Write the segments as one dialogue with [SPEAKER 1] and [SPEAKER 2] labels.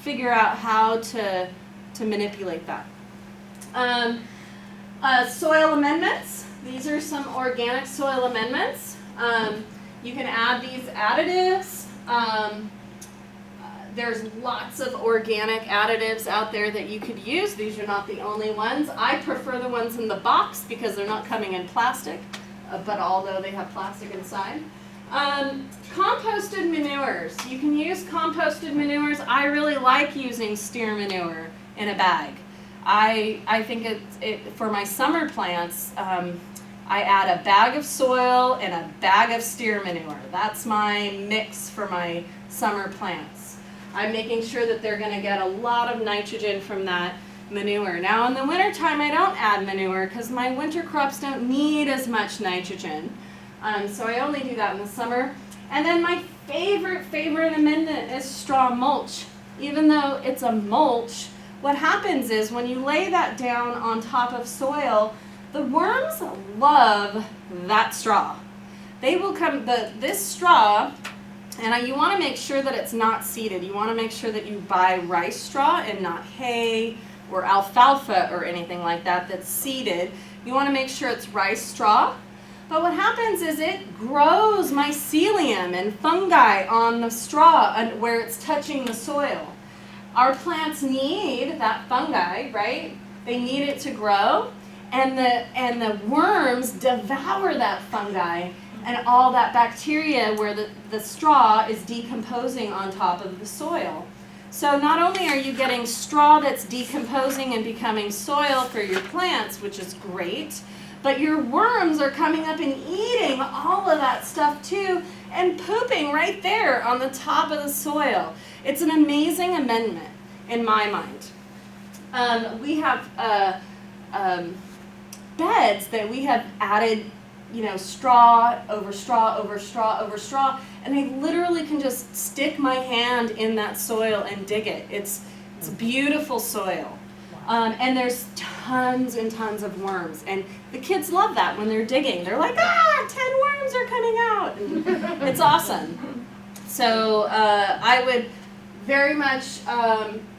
[SPEAKER 1] figure out how to manipulate that. Soil amendments. These are some organic soil amendments. You can add these additives. There's lots of organic additives out there that you could use. These are not the only ones. I prefer the ones in the box because they're not coming in plastic, but although they have plastic inside. Composted manures. You can use composted manures. I really like using steer manure in a bag. I think for my summer plants, I add a bag of soil and a bag of steer manure. That's my mix for my summer plants. I'm making sure that they're going to get a lot of nitrogen from that manure. Now in the wintertime I don't add manure because my winter crops don't need as much nitrogen. So I only do that in the summer. And then my favorite amendment is straw mulch. Even though it's a mulch, what happens is when you lay that down on top of soil, the worms love that straw. They will come, this straw, and you want to make sure that it's not seeded. You want to make sure that you buy rice straw and not hay or alfalfa or anything like that that's seeded. You want to make sure it's rice straw. But what happens is it grows mycelium and fungi on the straw where it's touching the soil. Our plants need that fungi, right? They need it to grow, and the worms devour that fungi and all that bacteria where the straw is decomposing on top of the soil. So not only are you getting straw that's decomposing and becoming soil for your plants, which is great, but your worms are coming up and eating all of that stuff too and pooping right there on the top of the soil. It's an amazing amendment in my mind. We have beds that we have added, straw over straw over straw over straw, and I literally can just stick my hand in that soil and dig it. It's beautiful soil. And there's tons and tons of worms. And the kids love that when they're digging. They're like, 10 worms are coming out. And it's awesome. So I would very much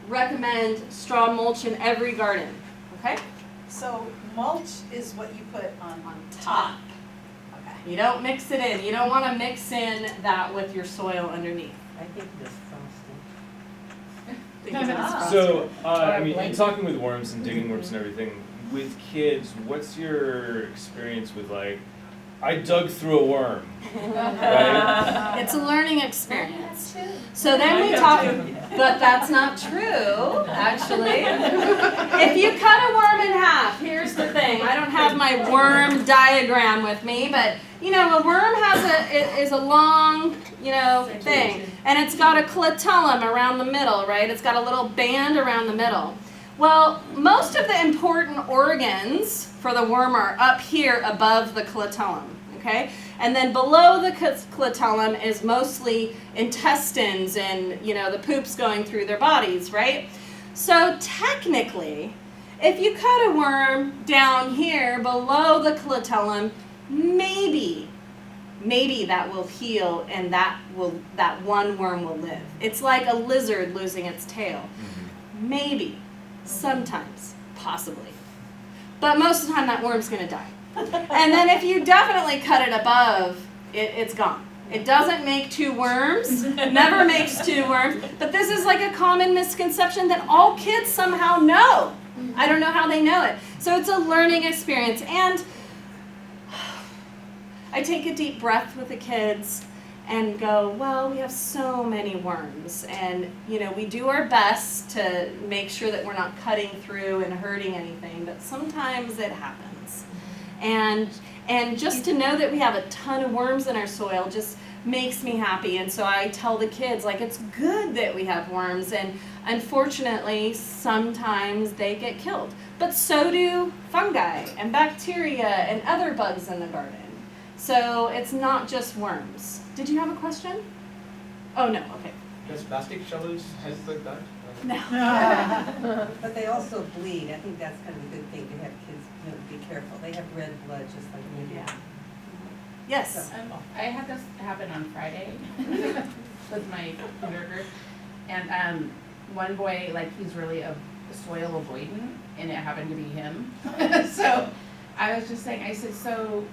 [SPEAKER 1] recommend straw mulch in every garden. Okay?
[SPEAKER 2] So mulch is what you put on top. Okay.
[SPEAKER 1] You don't mix it in. You don't want to mix in that with your soil underneath.
[SPEAKER 3] I think this frosting.
[SPEAKER 4] So, I mean, in talking with worms and digging worms and everything, with kids, what's your experience with, like, I dug through a worm, right?
[SPEAKER 1] It's a learning experience. So then we talk, but that's not true, actually. If you cut a worm in half, here's the thing. I don't have my worm diagram with me, but a worm is a long, thing, and it's got a clitellum around the middle, right? It's got a little band around the middle. Well, most of the important organs for the worm are up here above the clitellum, okay? And then below the clitellum is mostly intestines and, the poops going through their bodies, right? So technically, if you cut a worm down here below the clitellum, maybe that will heal and that one worm will live. It's like a lizard losing its tail. Mm-hmm. Maybe. Sometimes, possibly. But most of the time that worm's going to die. And then if you definitely cut it above, it's gone. It doesn't make two worms, never makes two worms, but this is like a common misconception that all kids somehow know. I don't know how they know it. So it's a learning experience. And I take a deep breath with the kids and go, well, we have so many worms, and we do our best to make sure that we're not cutting through and hurting anything, but sometimes it happens. And just to know that we have a ton of worms in our soil just makes me happy. And so I tell the kids, like, it's good that we have worms, and unfortunately sometimes they get killed, but so do fungi and bacteria and other bugs in the garden. So it's not just worms. Did you have a question? Oh, no, okay.
[SPEAKER 5] Does plastic shovels help with that?
[SPEAKER 1] No.
[SPEAKER 3] But they also bleed. I think that's kind of a good thing to have kids be careful. They have red blood just like we do.
[SPEAKER 1] Yeah. Yes.
[SPEAKER 6] I had this happen on Friday with my computer group, and one boy, like, he's really a soil avoidant, and it happened to be him. So I was just saying, I said, so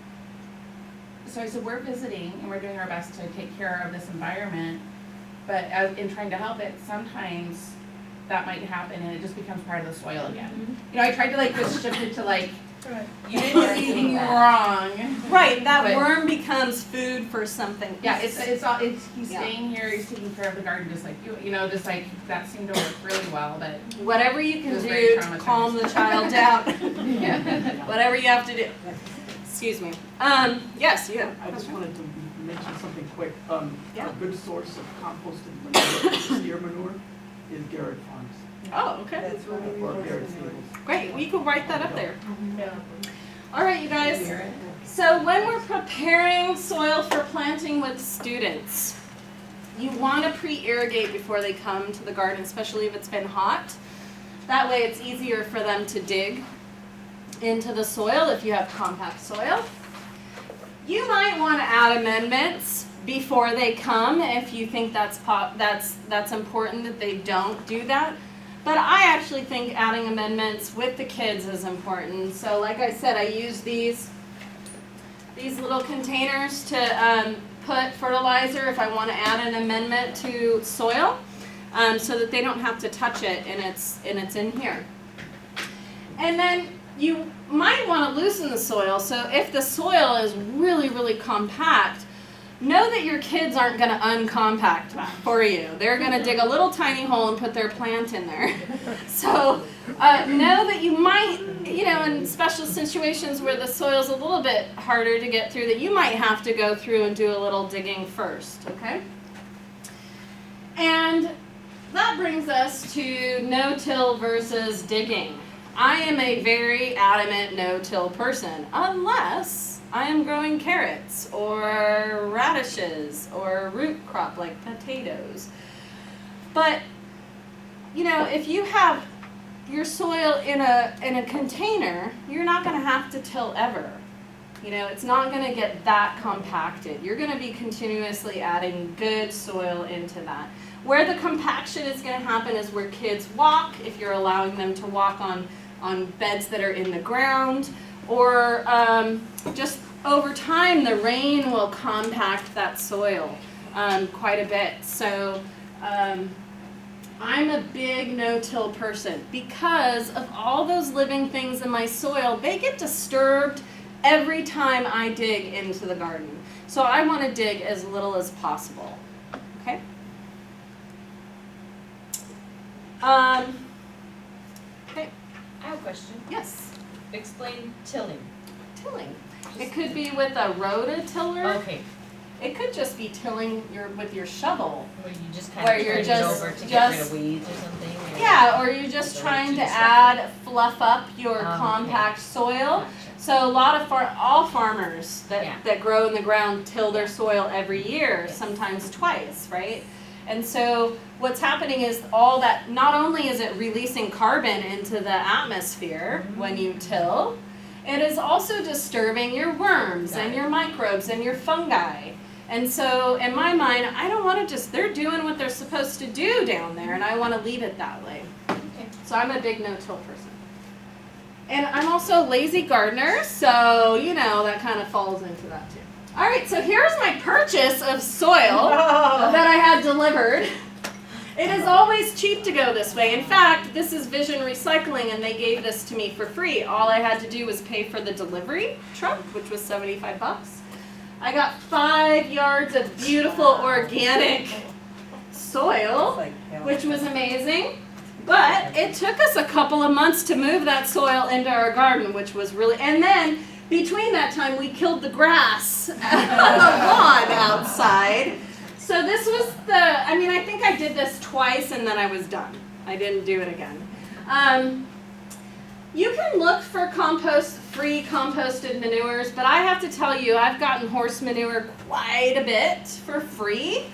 [SPEAKER 6] I said, we're visiting and we're doing our best to take care of this environment, but in trying to help it, sometimes that might happen and it just becomes part of the soil again. You know, I tried to like just shift it to like, you didn't do anything wrong.
[SPEAKER 1] Right, that
[SPEAKER 6] But-
[SPEAKER 1] worm becomes food for something.
[SPEAKER 6] Yeah, he's
[SPEAKER 1] Yeah.
[SPEAKER 6] staying here, he's taking care of the garden, just like you know, just like that seemed to work really well, but
[SPEAKER 1] Whatever you
[SPEAKER 6] It
[SPEAKER 1] can
[SPEAKER 6] was
[SPEAKER 1] do
[SPEAKER 6] very
[SPEAKER 1] to calm the child down.
[SPEAKER 6] yeah.
[SPEAKER 1] Whatever you have to do. Excuse me. Yes, you have.
[SPEAKER 7] I just wanted to mention something quick.
[SPEAKER 1] Yeah.
[SPEAKER 7] A good source of composted manure, steer manure, is Garrett Farms,
[SPEAKER 1] Oh, okay.
[SPEAKER 3] That's really
[SPEAKER 7] or
[SPEAKER 3] important.
[SPEAKER 7] Garrett Stables.
[SPEAKER 1] Great. We could write that up there.
[SPEAKER 2] Yeah.
[SPEAKER 1] All right, you guys. So when we're preparing soil for planting with students, you want to pre-irrigate before they come to the garden, especially if it's been hot. That way it's easier for them to dig into the soil if you have compact soil. You might want to add amendments before they come if you think that's important that they don't do that. But I actually think adding amendments with the kids is important. So like I said, I use these little containers to put fertilizer if I want to add an amendment to soil, so that they don't have to touch it and it's in here. And then you might want to loosen the soil. So if the soil is really, really compact, know that your kids aren't going to uncompact that for you. They're going to dig a little tiny hole and put their plant in there. So know that you might, you know, in special situations where the soil's a little bit harder to get through, that you might have to go through and do a little digging first, okay? And that brings us to no-till versus digging. I am a very adamant no-till person, unless I am growing carrots or radishes or root crop like potatoes. But, you know, if you have your soil in a container, you're not going to have to till ever. You know, it's not going to get that compacted. You're going to be continuously adding good soil into that. Where the compaction is going to happen is where kids walk, if you're allowing them to walk on beds that are in the ground, or just over time the rain will compact that soil quite a bit. So I'm a big no-till person because of all those living things in my soil. They get disturbed every time I dig into the garden. So I want to dig as little as possible. Okay? Okay.
[SPEAKER 8] I have a question.
[SPEAKER 1] Yes.
[SPEAKER 8] Explain tilling.
[SPEAKER 1] Tilling. It could be with a rototiller.
[SPEAKER 8] Okay,
[SPEAKER 1] It could just be tilling with your shovel.
[SPEAKER 8] where you just kind
[SPEAKER 1] Where
[SPEAKER 8] of
[SPEAKER 1] you're
[SPEAKER 8] turn it
[SPEAKER 1] just-
[SPEAKER 8] over to get rid
[SPEAKER 1] just-
[SPEAKER 8] of weeds or something? Or
[SPEAKER 1] Yeah, or you're just
[SPEAKER 8] Or
[SPEAKER 1] trying to
[SPEAKER 8] juice up.
[SPEAKER 1] add fluff up your
[SPEAKER 8] Okay.
[SPEAKER 1] compact soil.
[SPEAKER 8] Gotcha.
[SPEAKER 1] So a lot of all farmers
[SPEAKER 8] Yeah.
[SPEAKER 1] that grow in the ground till their soil every year,
[SPEAKER 8] Yes.
[SPEAKER 1] sometimes twice, right? And so what's happening is all that, not only is it releasing carbon into the atmosphere when you till, it is also disturbing your worms
[SPEAKER 8] Got
[SPEAKER 1] and
[SPEAKER 8] it.
[SPEAKER 1] your microbes and your fungi. And so in my mind, I don't want to they're doing what they're supposed to do down there, and I want to leave it that way.
[SPEAKER 8] Okay.
[SPEAKER 1] So I'm a big no-till person. And I'm also a lazy gardener, so, you know, that kind of falls into that too. All right, so here's my purchase of soil that I had delivered. It is always cheap to go this way. In fact, this is Vision Recycling, and they gave this to me for free. All I had to do was pay for the delivery truck, which was $75. I got 5 yards of beautiful organic soil,
[SPEAKER 3] Like hell.
[SPEAKER 1] which was amazing. But it took us a couple of months to move that soil into our garden, which was really, and then between that time we killed the grass on the lawn outside. So this was I think I did this twice and then I was done. I didn't do it again. You can look for free composted manures, but I have to tell you, I've gotten horse manure quite a bit for free.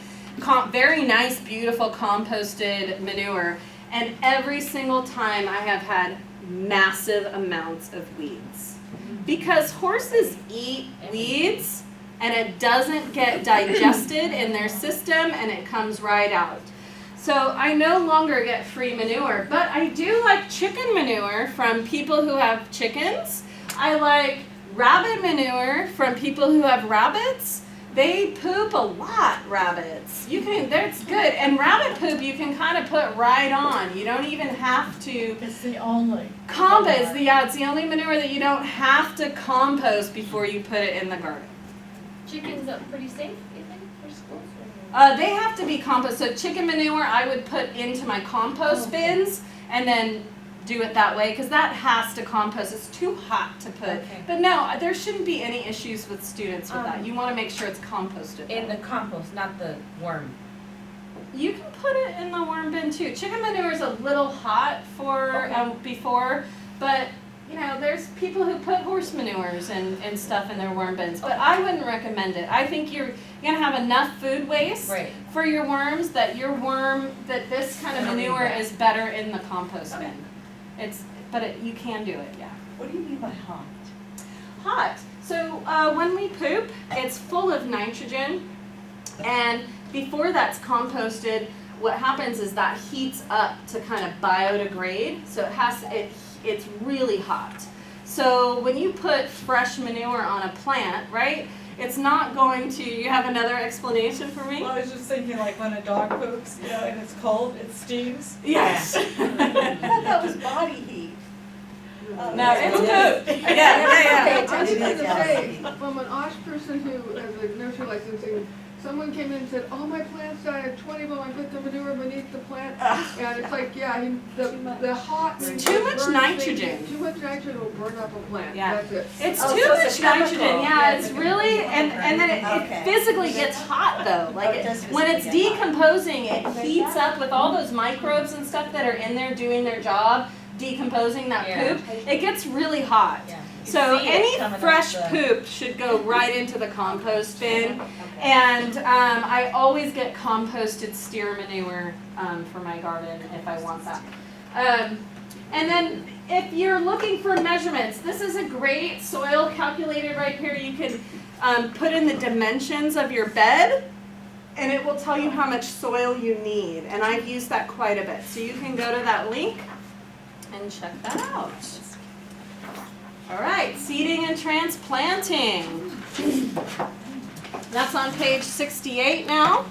[SPEAKER 1] Very nice, beautiful composted manure. And every single time I have had massive amounts of weeds. Because horses eat weeds and it doesn't get digested in their system and it comes right out. So I no longer get free manure, but I do like chicken manure from people who have chickens. I like rabbit manure from people who have rabbits. They poop a lot, rabbits. That's good. And rabbit poop you can kind of put right on. You don't even have to
[SPEAKER 9] It's the only.
[SPEAKER 1] compost. It's the only manure that you don't have to compost before you put it in the garden.
[SPEAKER 8] Chicken's pretty safe, you think, for schools?
[SPEAKER 1] They have to be compost. So chicken manure I would put into my compost bins and then do it that way because that has to compost. It's too hot to put.
[SPEAKER 8] Okay.
[SPEAKER 1] But no, there shouldn't be any issues with students with that. You want to make sure it's composted.
[SPEAKER 8] In the compost, not the worm.
[SPEAKER 1] You can put it in the worm bin too. Chicken manure is a little hot for before, but you know, there's people who put horse manures and stuff in their worm bins, but I wouldn't recommend it. I think you're gonna have enough food waste
[SPEAKER 8] Right.
[SPEAKER 1] for your worms that this kind of manure is better in the compost bin. You can do it, yeah.
[SPEAKER 2] What do you mean by hot?
[SPEAKER 1] Hot. So when we poop, it's full of nitrogen, and before that's composted, what happens is that heats up to kind of biodegrade. So it's really hot. So when you put fresh manure on a plant, right? It's not going to. You have another explanation for me?
[SPEAKER 9] Well, I was just thinking like when a dog poops, you know, and it's cold, it steams.
[SPEAKER 1] Yes.
[SPEAKER 2] I thought that was body heat.
[SPEAKER 1] No, it's poop. Yeah.
[SPEAKER 10] I was
[SPEAKER 2] It
[SPEAKER 10] gonna
[SPEAKER 2] is
[SPEAKER 10] say,
[SPEAKER 2] gassy.
[SPEAKER 10] from an Osh person who has a nursery licensing, someone came in and said, all my plants died, I had 20 of them, I put the manure beneath the plant. And it's like, yeah, the hot.
[SPEAKER 1] It's too much nitrogen.
[SPEAKER 10] Too much nitrogen will burn up a plant,
[SPEAKER 1] Yeah.
[SPEAKER 10] that's it.
[SPEAKER 1] It's
[SPEAKER 2] Oh,
[SPEAKER 1] too
[SPEAKER 2] so
[SPEAKER 1] much
[SPEAKER 2] it's a chemical.
[SPEAKER 1] nitrogen. Yeah, it's really and then it
[SPEAKER 2] Okay.
[SPEAKER 1] physically gets hot though. Like
[SPEAKER 2] it does
[SPEAKER 1] when it's
[SPEAKER 2] physically get hot.
[SPEAKER 1] decomposing, it heats up with all those microbes and stuff that are in there doing their job, decomposing that
[SPEAKER 8] Yeah.
[SPEAKER 1] poop. It gets really hot.
[SPEAKER 8] Yeah. You
[SPEAKER 1] So
[SPEAKER 8] see it
[SPEAKER 1] any
[SPEAKER 8] coming up
[SPEAKER 1] fresh
[SPEAKER 8] the-
[SPEAKER 1] poop should go right into the compost bin. And I always get composted steer manure for my garden if I want that. And then if you're looking for measurements, this is a great soil calculator right here. You can put in the dimensions of your bed and it will tell you how much soil you need. And I've used that quite a bit. So you can go to that link and check that out. All right, seeding and transplanting. That's on page 68 now.